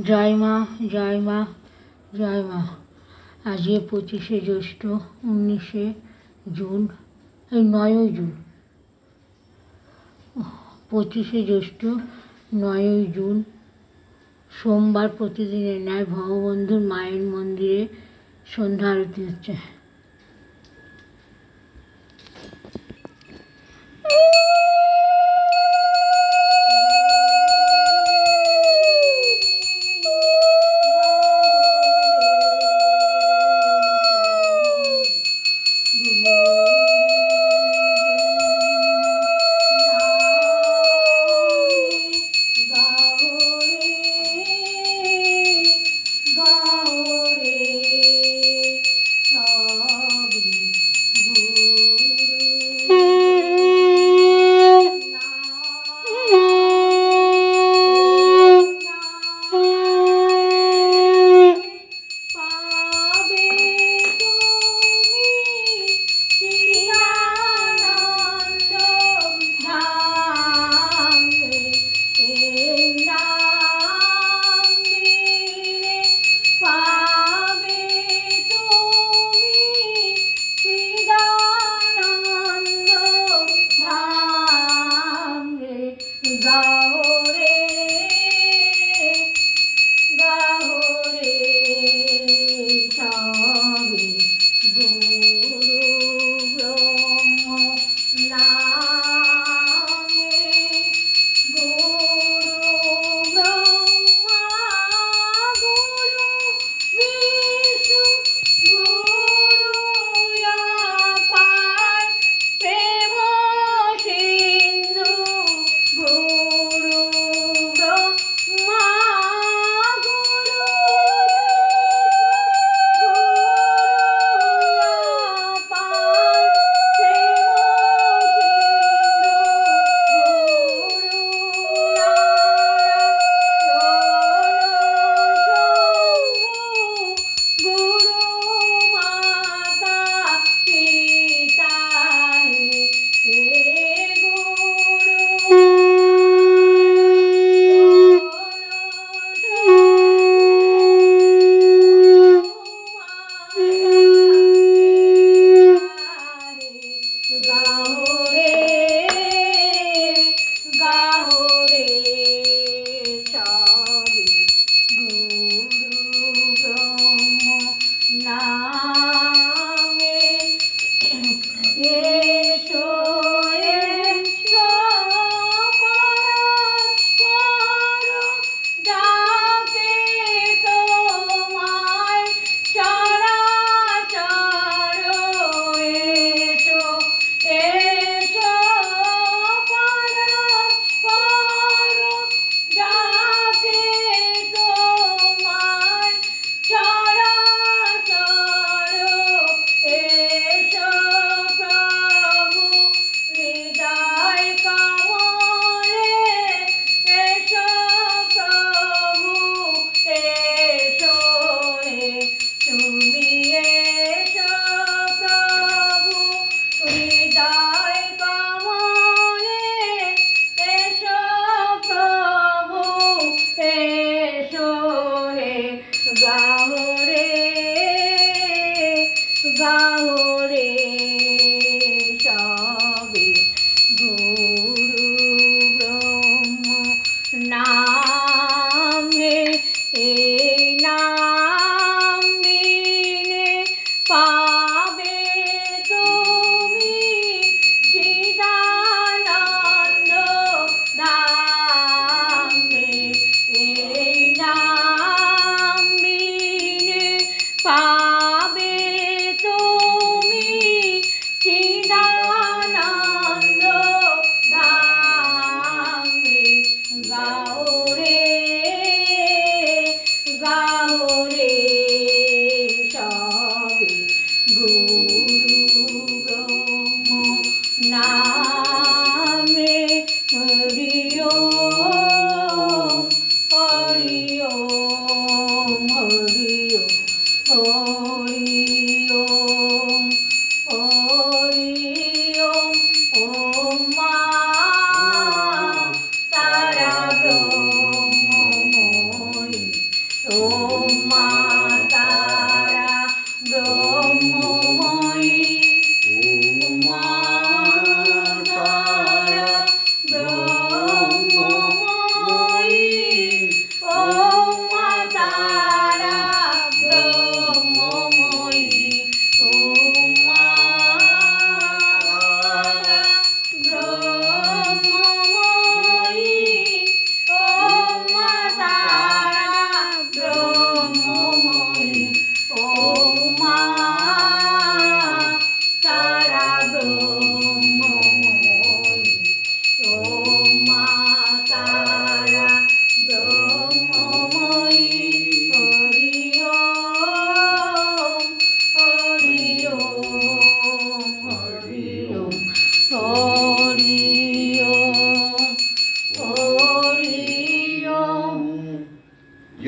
জয় মা, জয় মা, জয় মা। আজকে 25শে জ্যৈষ্ঠ, 19শে জুন, এই 9ই জুন। 25শে জ্যৈষ্ঠ, 9ই জুন, সোমবার। প্রতিদিনের ন্যায় ভববন্ধুর মায়ের মন্দিরে সন্ধ্যা আরতি হচ্ছে।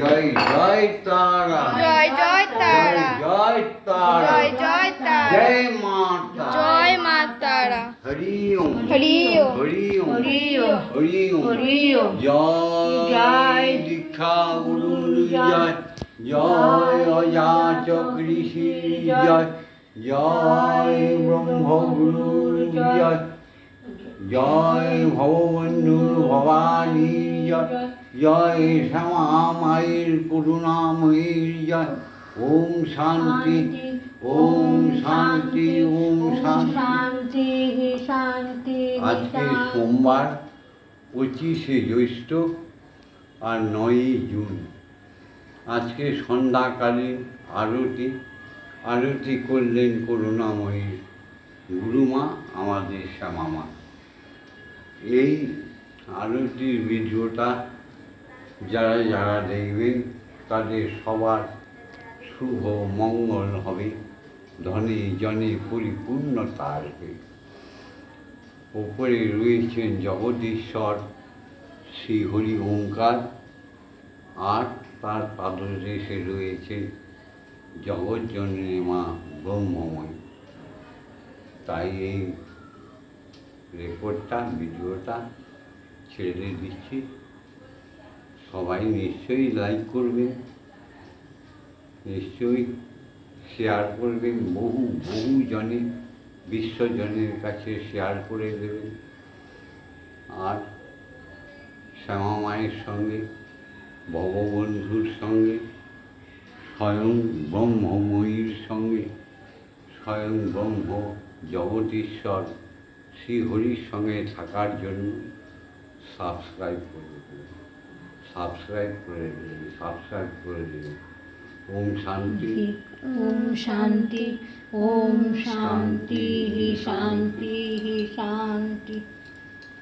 জয় জয় তারা, জয় জয় তারা, জয় তারা, জয় জয় তারা, জয় মাতা, জয় মা তারা। হরি ওম, হরি ওম, হরি ওম, হরি ওম, হরি ওম, হরি ওম। জয় জয় দীক্ষা গুরু জয়, জয় অযাচক ঋষি জয়, জয় ব্রহ্ম গুরু জয়, জয় ভববন্ধু ভবানী জয়, জয় শ্যামা মায়ের করুণাময়ীর জয়। ওম শান্তি, ওম শান্তি, ওম শান্তি। শান্তি শান্তি। আজকে সোমবার 25শে জ্যৈষ্ঠ আর 9ই জুন। আজকে সন্ধ্যাকালীন আরতি করলেন করুণাময়ী গুরুমা আমাদের শ্যামা মা। এই আরতির ভিডিওটা যারা যারা দেখবেন তাদের সবার শুভ মঙ্গল হবে, ধনে জনে পরিপূর্ণতা আসবে। ওপরে রয়েছেন জগদীশ্বর শ্রী হরি ওঙ্কার, আর তার পাদদেশে রয়েছে জগৎজননী মা ব্রহ্মময়ী। তাই এই ভিডিওটা ছেড়ে দিচ্ছি। সবাই নিশ্চয়ই লাইক করবেন, নিশ্চয়ই শেয়ার করবেন, বহু জনে বিশ্বজনের কাছে শেয়ার করে দেবেন। আর শ্যামা মায়ের সঙ্গে, ভববন্ধুর সঙ্গে, স্বয়ং ব্রহ্মময়ীর সঙ্গে, স্বয়ং ব্রহ্ম জগদীশ্বর শ্রী হরির সঙ্গে থাকার জন্য সাবস্ক্রাইব করে দেবেন, সাবস্ক্রাইব করে দেবেন। ওম শান্তি, ওম শান্তি, ওম শান্তি শান্তি শান্তি।